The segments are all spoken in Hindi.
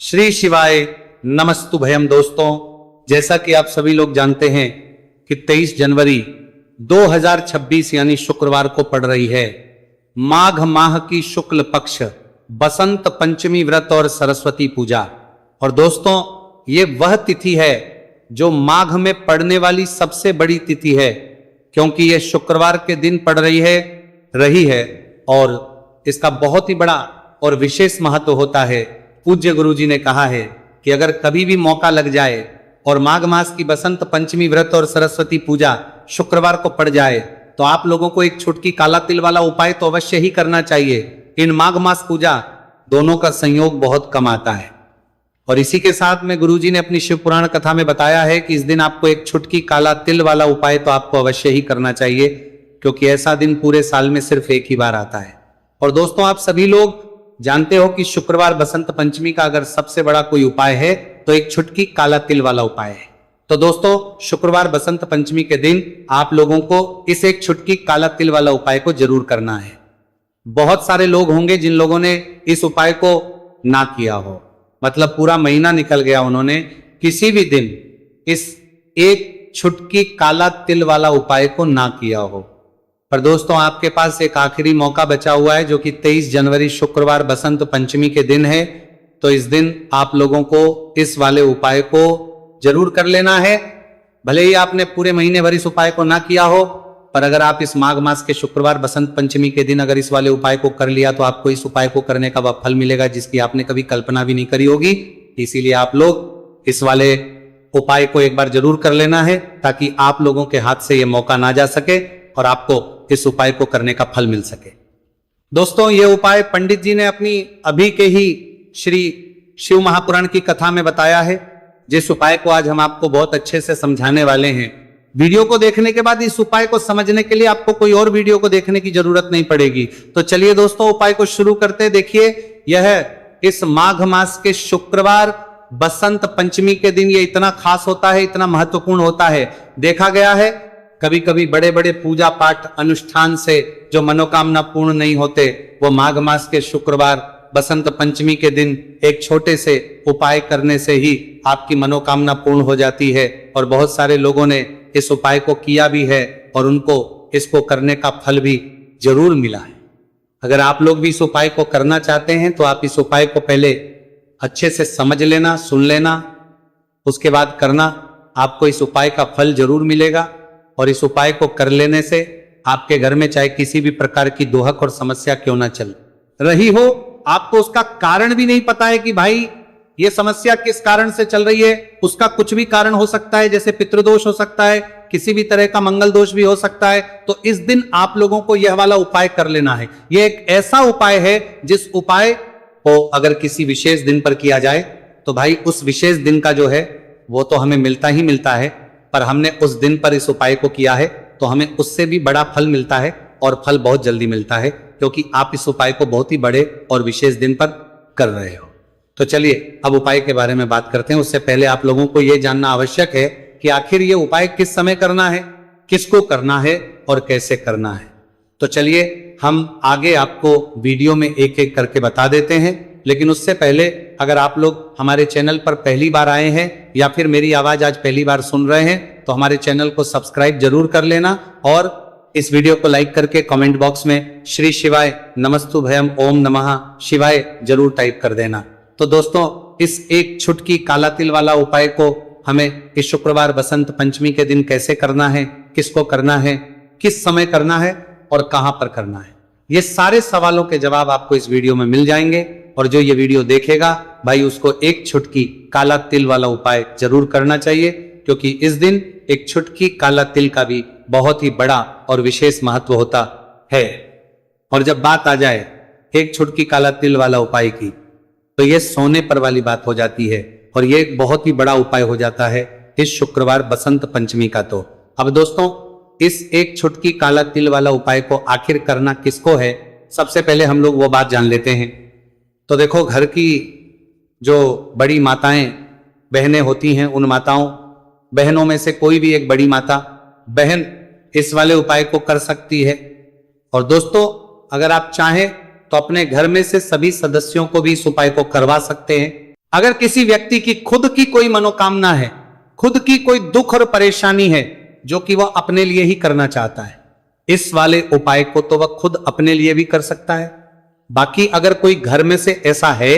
श्री शिवाय नमस्तुभयम। दोस्तों, जैसा कि आप सभी लोग जानते हैं कि 23 जनवरी 2026 यानी शुक्रवार को पड़ रही है माघ माह की शुक्ल पक्ष बसंत पंचमी व्रत और सरस्वती पूजा। और दोस्तों, ये वह तिथि है जो माघ में पड़ने वाली सबसे बड़ी तिथि है, क्योंकि यह शुक्रवार के दिन पड़ रही है और इसका बहुत ही बड़ा और विशेष महत्व होता है। पूज्य गुरुजी ने कहा है कि अगर कभी भी मौका लग जाए और माघ मास की बसंत पंचमी व्रत और सरस्वती पूजा शुक्रवार को पड़ जाए तो आप लोगों को एक छुटकी काला तिल वाला उपाय तो अवश्य ही करना चाहिए। इन माघ मास पूजा दोनों का संयोग बहुत कम आता है। और इसी के साथ में गुरुजी ने अपनी शिव पुराण कथा में बताया है कि इस दिन आपको एक छुटकी काला तिल वाला उपाय तो आपको अवश्य ही करना चाहिए, क्योंकि ऐसा दिन पूरे साल में सिर्फ एक ही बार आता है। और दोस्तों, आप सभी लोग जानते हो कि शुक्रवार बसंत पंचमी का अगर सबसे बड़ा कोई उपाय है तो एक छुटकी काला तिल वाला उपाय है। तो दोस्तों, शुक्रवार बसंत पंचमी के दिन आप लोगों को इस एक छुटकी काला तिल वाला उपाय को जरूर करना है। बहुत सारे लोग होंगे जिन लोगों ने इस उपाय को ना किया हो, मतलब पूरा महीना निकल गया, उन्होंने किसी भी दिन इस एक छुटकी काला तिल वाला उपाय को ना किया हो। पर दोस्तों, आपके पास एक आखिरी मौका बचा हुआ है, जो कि 23 जनवरी शुक्रवार बसंत पंचमी के दिन है। तो इस दिन आप लोगों को इस वाले उपाय को जरूर कर लेना है। भले ही आपने पूरे महीने भर इस उपाय को ना किया हो, पर अगर आप इस माघ मास के शुक्रवार बसंत पंचमी के दिन अगर इस वाले उपाय को कर लिया तो आपको इस उपाय को करने का वह फल मिलेगा जिसकी आपने कभी कल्पना भी नहीं करी होगी। इसीलिए आप लोग इस वाले उपाय को एक बार जरूर कर लेना है, ताकि आप लोगों के हाथ से यह मौका ना जा सके और आपको इस उपाय को करने का फल मिल सके। दोस्तों, यह उपाय पंडित जी ने अपनी अभी के ही श्री शिव महापुराण की कथा में बताया है, जिस उपाय को आज हम आपको बहुत अच्छे से समझाने वाले हैं। वीडियो को देखने के बाद इस उपाय को समझने के लिए आपको कोई और वीडियो को देखने की जरूरत नहीं पड़ेगी। तो चलिए दोस्तों, उपाय को शुरू करते हैं। देखिए, यह इस माघ मास के शुक्रवार बसंत पंचमी के दिन ये इतना खास होता है, इतना महत्वपूर्ण होता है। देखा गया है कभी कभी बड़े बड़े पूजा पाठ अनुष्ठान से जो मनोकामना पूर्ण नहीं होते, वो माघ मास के शुक्रवार बसंत पंचमी के दिन एक छोटे से उपाय करने से ही आपकी मनोकामना पूर्ण हो जाती है। और बहुत सारे लोगों ने इस उपाय को किया भी है और उनको इसको करने का फल भी जरूर मिला है। अगर आप लोग भी इस उपाय को करना चाहते हैं तो आप इस उपाय को पहले अच्छे से समझ लेना, सुन लेना, उसके बाद करना। आपको इस उपाय का फल जरूर मिलेगा। और इस उपाय को कर लेने से आपके घर में चाहे किसी भी प्रकार की दोहक और समस्या क्यों ना चल रही हो, आपको उसका कारण भी नहीं पता है कि भाई ये समस्या किस कारण से चल रही है, उसका कुछ भी कारण हो सकता है, जैसे पितृदोष हो सकता है, किसी भी तरह का मंगल दोष भी हो सकता है। तो इस दिन आप लोगों को यह वाला उपाय कर लेना है। यह एक ऐसा उपाय है जिस उपाय को अगर किसी विशेष दिन पर किया जाए तो भाई उस विशेष दिन का जो है वो तो हमें मिलता ही मिलता है, पर हमने उस दिन पर इस उपाय को किया है तो हमें उससे भी बड़ा फल मिलता है, और फल बहुत जल्दी मिलता है, क्योंकि आप इस उपाय को बहुत ही बड़े और विशेष दिन पर कर रहे हो। तो चलिए अब उपाय के बारे में बात करते हैं। उससे पहले आप लोगों को यह जानना आवश्यक है कि आखिर ये उपाय किस समय करना है, किसको करना है और कैसे करना है। तो चलिए हम आगे आपको वीडियो में एक एक करके बता देते हैं। लेकिन उससे पहले अगर आप लोग हमारे चैनल पर पहली बार आए हैं या फिर मेरी आवाज आज पहली बार सुन रहे हैं तो हमारे चैनल को सब्सक्राइब जरूर कर लेना, और इस वीडियो को लाइक करके कमेंट बॉक्स में श्री शिवाय नमस्तुभयम ओम नमः शिवाय जरूर टाइप कर देना। तो दोस्तों, इस एक छुटकी काला तिल वाला उपाय को हमें इस शुक्रवार बसंत पंचमी के दिन कैसे करना है, किसको करना है, किस समय करना है और कहां पर करना है, ये सारे सवालों के जवाब आपको इस वीडियो में मिल जाएंगे। और जो ये वीडियो देखेगा भाई, उसको एक छुटकी काला तिल वाला उपाय जरूर करना चाहिए, क्योंकि इस दिन एक छुटकी काला तिल का भी बहुत ही बड़ा और विशेष महत्व होता है। और जब बात आ जाए एक छुटकी काला तिल वाला उपाय की, तो ये सोने पर वाली बात हो जाती है, और ये एक बहुत ही बड़ा उपाय हो जाता है इस शुक्रवार बसंत पंचमी का। तो अब दोस्तों, इस एक छुटकी काला तिल वाला उपाय को आखिर करना किसको है, सबसे पहले हम लोग वो बात जान लेते हैं। तो देखो, घर की जो बड़ी माताएं बहनें होती हैं, उन माताओं बहनों में से कोई भी एक बड़ी माता बहन इस वाले उपाय को कर सकती है। और दोस्तों, अगर आप चाहें तो अपने घर में से सभी सदस्यों को भी इस उपाय को करवा सकते हैं। अगर किसी व्यक्ति की खुद की कोई मनोकामना है, खुद की कोई दुख और परेशानी है जो कि वह अपने लिए ही करना चाहता है, इस वाले उपाय को तो वह खुद अपने लिए भी कर सकता है। बाकी अगर कोई घर में से ऐसा है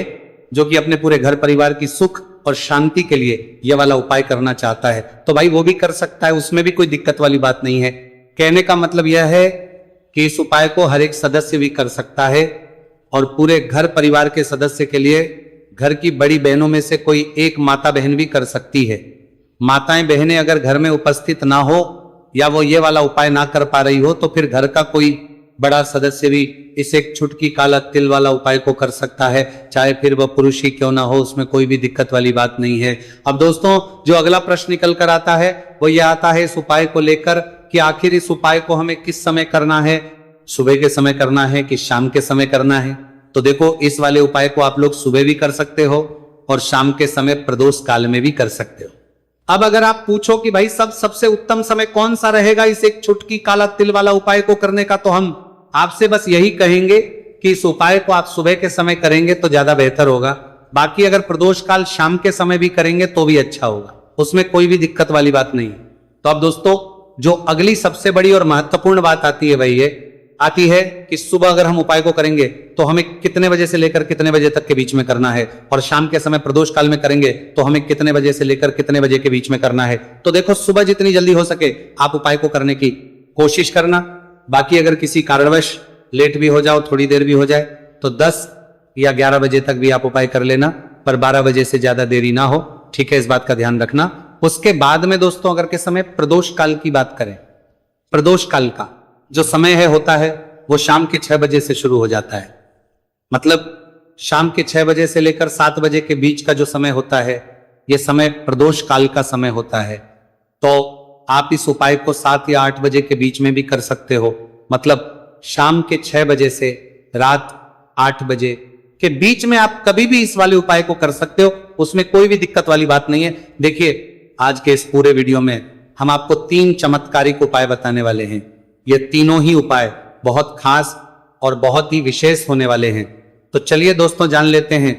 जो कि अपने पूरे घर परिवार की सुख और शांति के लिए यह वाला उपाय करना चाहता है तो भाई वो भी कर सकता है, उसमें भी कोई दिक्कत वाली बात नहीं है। कहने का मतलब यह है कि इस उपाय को हर एक सदस्य भी कर सकता है और पूरे घर परिवार के सदस्य के लिए घर की बड़ी बहनों में से कोई एक माता बहन भी कर सकती है। माताएं बहनें अगर घर में उपस्थित ना हो या वो ये वाला उपाय ना कर पा रही हो तो फिर घर का कोई बड़ा सदस्य भी इस एक छुटकी काला तिल वाला उपाय को कर सकता है, चाहे फिर वह पुरुष ही क्यों ना हो, उसमें कोई भी दिक्कत वाली बात नहीं है। अब दोस्तों जो अगला प्रश्न निकल कर आता है वो यह आता है इस उपाय को लेकर कि आखिर इस उपाय को हमें किस समय करना है, सुबह के समय करना है कि शाम के समय करना है। तो देखो इस वाले उपाय को आप लोग सुबह भी कर सकते हो और शाम के समय प्रदोष काल में भी कर सकते हो। अब अगर आप पूछो कि भाई सबसे उत्तम समय कौन सा रहेगा इस एक छुटकी काला तिल वाला उपाय को करने का, तो हम आपसे बस यही कहेंगे कि इस उपाय को आप सुबह के समय करेंगे तो ज्यादा बेहतर होगा। बाकी अगर प्रदोष काल शाम के समय भी करेंगे तो भी अच्छा होगा, उसमें कोई भी दिक्कत वाली बात नहीं। तो अब दोस्तों जो अगली सबसे बड़ी और महत्वपूर्ण बात आती है वही ये आती है कि सुबह अगर हम उपाय को करेंगे तो हमें कितने बजे से लेकर कितने बजे तक के बीच में करना है, और शाम के समय प्रदोष काल में करेंगे तो हमें कितने बजे से लेकर कितने बजे के बीच में करना है। तो देखो सुबह जितनी जल्दी हो सके आप उपाय को करने की कोशिश करना। बाकी अगर किसी कारणवश लेट भी हो जाओ, थोड़ी देर भी हो जाए, तो 10 या 11 बजे तक भी आप उपाय कर लेना, पर 12 बजे से ज्यादा देरी ना हो, ठीक है, इस बात का ध्यान रखना। उसके बाद में दोस्तों अगर के समय प्रदोष काल की बात करें, प्रदोष काल का जो समय है होता है वो शाम के 6 बजे से शुरू हो जाता है। मतलब शाम के 6 बजे से लेकर 7 बजे के बीच का जो समय होता है यह समय प्रदोष काल का समय होता है। तो आप इस उपाय को 7 या 8 बजे के बीच में भी कर सकते हो। मतलब शाम के 6 बजे से रात 8 बजे के बीच में आप कभी भी इस वाले उपाय को कर सकते हो, उसमें कोई भी दिक्कत वाली बात नहीं है। देखिए आज के इस पूरे वीडियो में हम आपको 3 चमत्कारिक उपाय बताने वाले हैं। ये तीनों ही उपाय बहुत खास और बहुत ही विशेष होने वाले हैं। तो चलिए दोस्तों जान लेते हैं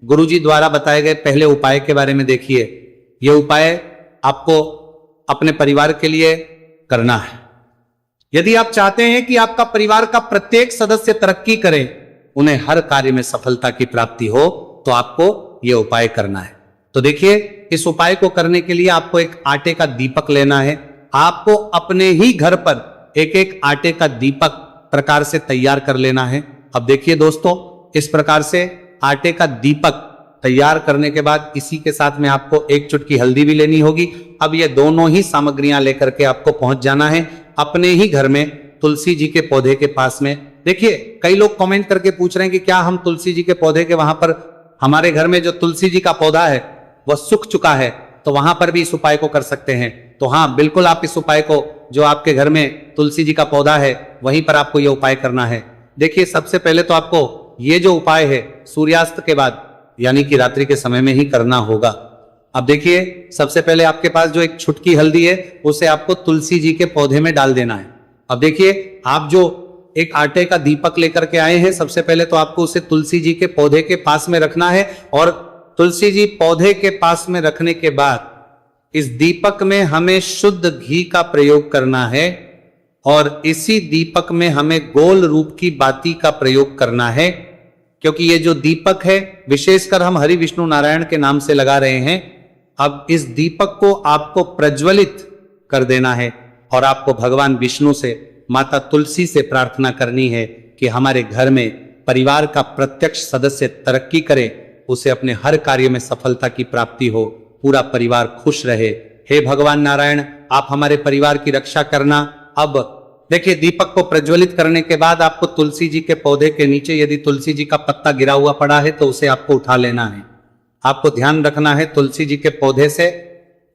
गुरुजी द्वारा बताए गए पहले उपाय के बारे में। देखिए यह उपाय आपको अपने परिवार के लिए करना है। यदि आप चाहते हैं कि आपका परिवार का प्रत्येक सदस्य तरक्की करे, उन्हें हर कार्य में सफलता की प्राप्ति हो, तो आपको यह उपाय करना है। तो देखिए इस उपाय को करने के लिए आपको एक आटे का दीपक लेना है। आपको अपने ही घर पर एक एक आटे का दीपक प्रकार से तैयार कर लेना है। अब देखिए दोस्तों इस प्रकार से आटे का दीपक तैयार करने के बाद इसी के साथ में आपको एक चुटकी हल्दी भी लेनी होगी। अब ये दोनों ही सामग्रियां लेकर के आपको पहुंच जाना है अपने ही घर में तुलसी जी के पौधे के पास में। देखिए कई लोग कमेंट करके पूछ रहे हैं कि क्या हम तुलसी जी के पौधे के वहां पर, हमारे घर में जो तुलसी जी का पौधा है वह सूख चुका है, तो वहां पर भी इस उपाय को कर सकते हैं। तो हाँ बिल्कुल आप इस उपाय को, जो आपके घर में तुलसी जी का पौधा है वहीं पर आपको यह उपाय करना है। देखिए सबसे पहले तो आपको ये जो उपाय है सूर्यास्त के बाद यानी कि रात्रि के समय में ही करना होगा। अब देखिए सबसे पहले आपके पास जो एक छुटकी हल्दी है उसे आपको तुलसी जी के पौधे में डाल देना है। अब देखिए आप जो एक आटे का दीपक लेकर के आए हैं, सबसे पहले तो आपको उसे तुलसी जी के पौधे के पास में रखना है, और तुलसी जी पौधे के पास में रखने के बाद इस दीपक में हमें शुद्ध घी का प्रयोग करना है, और इसी दीपक में हमें गोल रूप की बाती का प्रयोग करना है। क्योंकि ये जो दीपक है विशेषकर हम हरि विष्णु नारायण के नाम से लगा रहे हैं। अब इस दीपक को आपको प्रज्वलित कर देना है और आपको भगवान विष्णु से, माता तुलसी से प्रार्थना करनी है कि हमारे घर में परिवार का प्रत्यक्ष सदस्य तरक्की करे, उसे अपने हर कार्य में सफलता की प्राप्ति हो, पूरा परिवार खुश रहे। हे भगवान नारायण आप हमारे परिवार की रक्षा करना। अब देखिए दीपक को प्रज्वलित करने के बाद आपको तुलसी जी के पौधे के नीचे यदि तुलसी जी का पत्ता गिरा हुआ पड़ा है तो उसे आपको उठा लेना है। आपको ध्यान रखना है तुलसी जी के पौधे से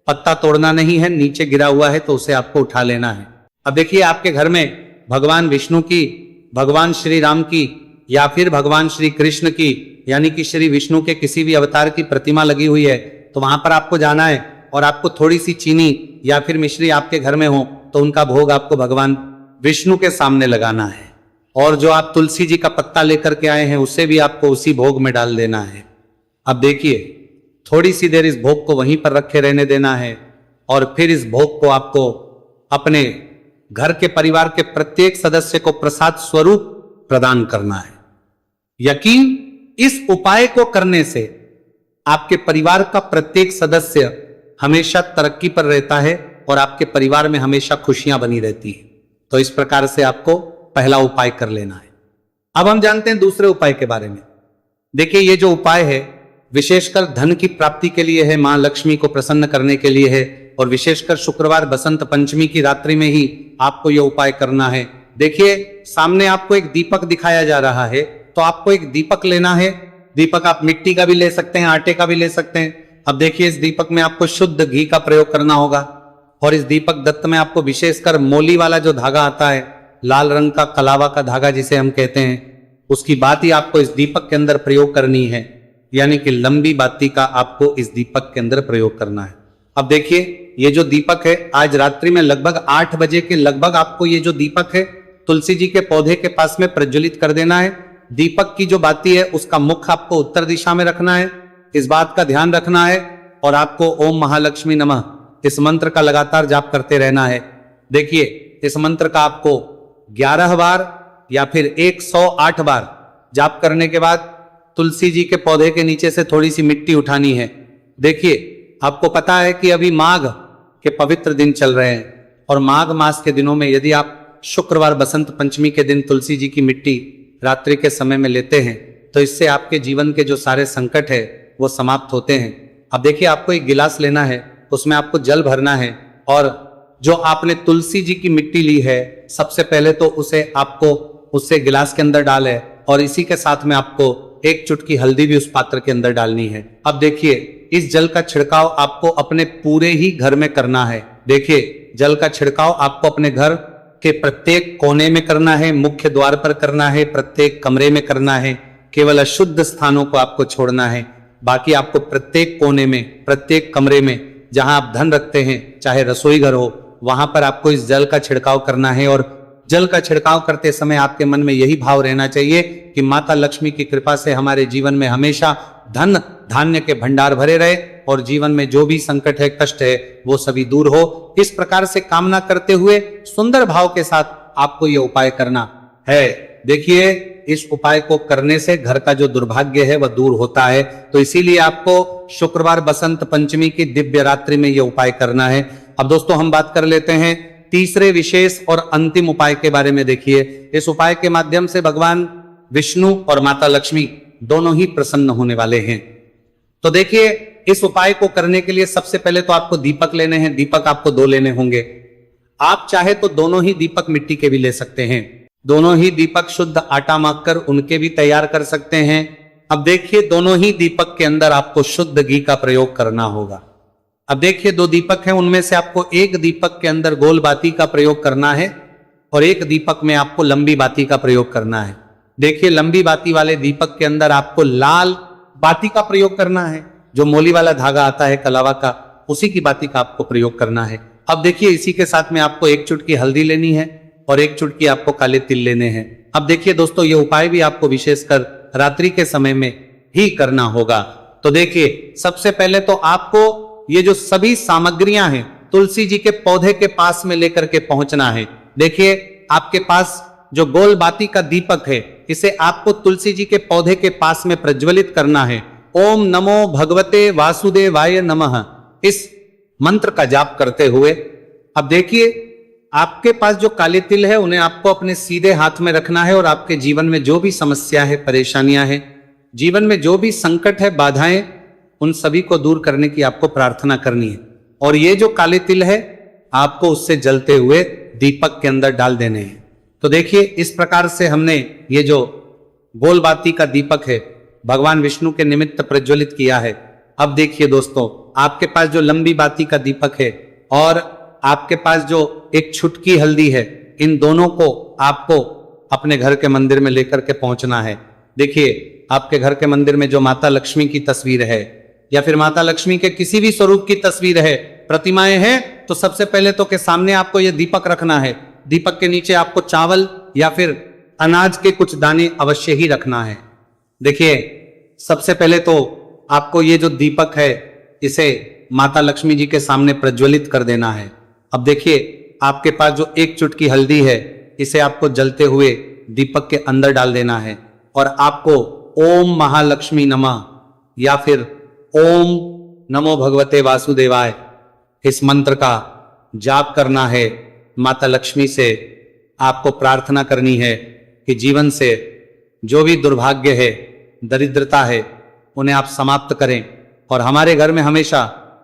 पत्ता तोड़ना नहीं है, नीचे गिरा हुआ है तो उसे आपको उठा लेना है। अब देखिए आपके घर में भगवान विष्णु की, भगवान श्री राम की या फिर भगवान श्री कृष्ण की यानी कि श्री विष्णु के किसी भी अवतार की प्रतिमा लगी हुई है, तो वहां पर आपको जाना है और आपको थोड़ी सी चीनी या फिर मिश्री आपके घर में हो तो उनका भोग आपको भगवान विष्णु के सामने लगाना है, और जो आप तुलसी जी का पत्ता लेकर के आए हैं उसे भी आपको उसी भोग में डाल देना है। अब देखिए थोड़ी सी देर इस भोग को वहीं पर रखे रहने देना है और फिर इस भोग को आपको अपने घर के परिवार के प्रत्येक सदस्य को प्रसाद स्वरूप प्रदान करना है। यकीन, इस उपाय को करने से आपके परिवार का प्रत्येक सदस्य हमेशा तरक्की पर रहता है और आपके परिवार में हमेशा खुशियां बनी रहती है। तो इस प्रकार से आपको पहला उपाय कर लेना है। अब हम जानते हैं दूसरे उपाय के बारे में। देखिए, ये जो उपाय है विशेषकर धन की प्राप्ति के लिए है, मां लक्ष्मी को प्रसन्न करने के लिए है और विशेषकर शुक्रवार बसंत पंचमी की रात्रि में ही आपको यह उपाय करना है। देखिए, सामने आपको एक दीपक दिखाया जा रहा है, तो आपको एक दीपक लेना है। दीपक आप मिट्टी का भी ले सकते हैं, आटे का भी ले सकते हैं। अब देखिए, इस दीपक में आपको शुद्ध घी का प्रयोग करना होगा और इस दीपक दत्त में आपको विशेषकर मोली वाला जो धागा आता है, लाल रंग का कलावा का धागा जिसे हम कहते हैं, उसकी बाती आपको इस दीपक के अंदर प्रयोग करनी है। यानी कि लंबी बाती का आपको इस दीपक के अंदर प्रयोग करना है। अब देखिए, ये जो दीपक है आज रात्रि में लगभग 8 बजे के लगभग आपको ये जो दीपक है तुलसी जी के पौधे के पास में प्रज्वलित कर देना है। दीपक की जो बाती है उसका मुख आपको उत्तर दिशा में रखना है, इस बात का ध्यान रखना है। और आपको ओम महालक्ष्मी नमः इस मंत्र का लगातार जाप करते रहना है। देखिए, इस मंत्र का आपको 11 बार या फिर 108 बार जाप करने के बाद तुलसी जी के पौधे के नीचे से थोड़ी सी मिट्टी उठानी है। देखिए, आपको पता है कि अभी माघ के पवित्र दिन चल रहे हैं और माघ मास के दिनों में यदि आप शुक्रवार बसंत पंचमी के दिन तुलसी जी की मिट्टी रात्रि के समय में लेते हैं तो इससे आपके जीवन के जो सारे संकट है वो समाप्त होते हैं। अब देखिए, आपको एक गिलास लेना है, उसमें आपको जल भरना है और जो आपने तुलसी जी की मिट्टी ली है सबसे पहले तो उसे आपको उससे गिलास के अंदर डाले और इसी के साथ में आपको एक चुटकी हल्दी भी उस पात्र के अंदर डालनी है। अब देखिए, इस जल का छिड़काव आपको अपने पूरे ही घर में करना है। देखिए, जल का छिड़काव आपको अपने घर के प्रत्येक कोने में करना है, मुख्य द्वार पर करना है, प्रत्येक कमरे में करना है। केवल अशुद्ध स्थानों को आपको छोड़ना है, बाकी आपको प्रत्येक कोने में, प्रत्येक कमरे में जहां आप धन रखते हैं, चाहे रसोई घर हो, वहां पर आपको इस जल का छिड़काव करना है। और जल का छिड़काव करते समय आपके मन में यही भाव रहना चाहिए कि माता लक्ष्मी की कृपा से हमारे जीवन में हमेशा धन धान्य के भंडार भरे रहे और जीवन में जो भी संकट है, कष्ट है, वो सभी दूर हो। इस प्रकार से कामना करते हुए सुंदर भाव के साथ आपको यह उपाय करना है। देखिए, इस उपाय को करने से घर का जो दुर्भाग्य है वह दूर होता है। तो इसीलिए आपको शुक्रवार बसंत पंचमी की दिव्य रात्रि में यह उपाय करना है। अब दोस्तों, हम बात कर लेते हैं तीसरे विशेष और अंतिम उपाय के बारे में। देखिए, इस उपाय के माध्यम से भगवान विष्णु और माता लक्ष्मी दोनों ही प्रसन्न होने वाले हैं। तो देखिए, इस उपाय को करने के लिए सबसे पहले तो आपको दीपक लेने हैं। दीपक आपको 2 लेने होंगे। आप चाहे तो दोनों ही दीपक मिट्टी के भी ले सकते हैं, दोनों ही दीपक शुद्ध आटा माखकर उनके भी तैयार कर सकते हैं। अब देखिए, दोनों ही दीपक के अंदर आपको शुद्ध घी का प्रयोग करना होगा। अब देखिए, 2 दीपक हैं, उनमें से आपको एक दीपक के अंदर गोल बाती का प्रयोग करना है और एक दीपक में आपको लंबी बाती का प्रयोग करना है। देखिए, लंबी बाती वाले दीपक के अंदर आपको लाल बाती का प्रयोग करना है, जो मोली वाला धागा आता है कलावा का, उसी की बाती का आपको प्रयोग करना है। अब देखिए, इसी के साथ में आपको एक चुटकी हल्दी लेनी है और एक चुटकी आपको काले तिल लेने हैं। अब देखिए दोस्तों, ये उपाय भी आपको विशेषकर रात्रि के समय में ही करना होगा। तो देखिए, सबसे पहले तो आपको ये जो सभी सामग्रियां हैं तुलसी जी के पौधे के पास में लेकर के पहुंचना है। देखिए, आपके पास जो गोल बाती का दीपक है, इसे आपको तुलसी जी के पौधे के पास में प्रज्वलित करना है। ओम नमो भगवते वासुदेवाय नमः इस मंत्र का जाप करते हुए अब देखिए, आपके पास जो काले तिल है उन्हें आपको अपने सीधे हाथ में रखना है और आपके जीवन में जो भी समस्या है, परेशानियां हैं, जीवन में जो भी संकट है, बाधाएं, उन सभी को दूर करने की आपको प्रार्थना करनी है। और ये जो काले तिल है आपको उससे जलते हुए दीपक के अंदर डाल देने हैं। तो देखिए, इस प्रकार से हमने ये जो गोल बाती का दीपक है भगवान विष्णु के निमित्त प्रज्वलित किया है। अब देखिए दोस्तों, आपके पास जो लंबी बाती का दीपक है और आपके पास जो एक छुटकी हल्दी है, इन दोनों को आपको अपने घर के मंदिर में लेकर के पहुंचना है। देखिए, आपके घर के मंदिर में जो माता लक्ष्मी की तस्वीर है या फिर माता लक्ष्मी के किसी भी स्वरूप की तस्वीर है, प्रतिमाएं हैं, तो सबसे पहले तो के सामने आपको यह दीपक रखना है। दीपक के नीचे आपको चावल या फिर अनाज के कुछ दाने अवश्य ही रखना है। देखिए, सबसे पहले तो आपको ये जो दीपक है इसे माता लक्ष्मी जी के सामने प्रज्वलित कर देना है। अब देखिए, आपके पास जो एक चुटकी हल्दी है इसे आपको जलते हुए दीपक के अंदर डाल देना है और आपको ओम महालक्ष्मी नमः या फिर ओम नमो भगवते वासुदेवाय इस मंत्र का जाप करना है। माता लक्ष्मी से आपको प्रार्थना करनी है कि जीवन से जो भी दुर्भाग्य है, दरिद्रता है, उन्हें आप समाप्त करें और हमारे घर में हमेशा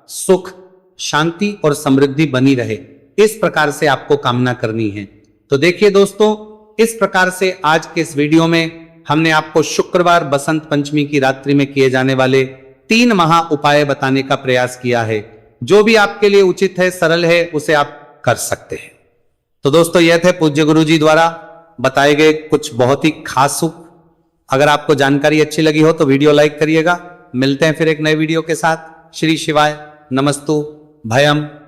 सुख, शांति और समृद्धि बनी रहे। इस प्रकार से आपको कामना करनी है। तो देखिए दोस्तों, इस प्रकार से आज के इस वीडियो में हमने आपको शुक्रवार बसंत पंचमी की रात्रि में किए जाने वाले 3 महा उपाय बताने का प्रयास किया है। जो भी आपके लिए उचित है, सरल है, उसे आप कर सकते हैं। तो दोस्तों, यह थे पूज्य गुरु जी द्वारा बताए गए कुछ बहुत ही खास सुख। अगर आपको जानकारी अच्छी लगी हो तो वीडियो लाइक करिएगा। मिलते हैं फिर एक नए वीडियो के साथ। श्री शिवाय नमस्तु भयम।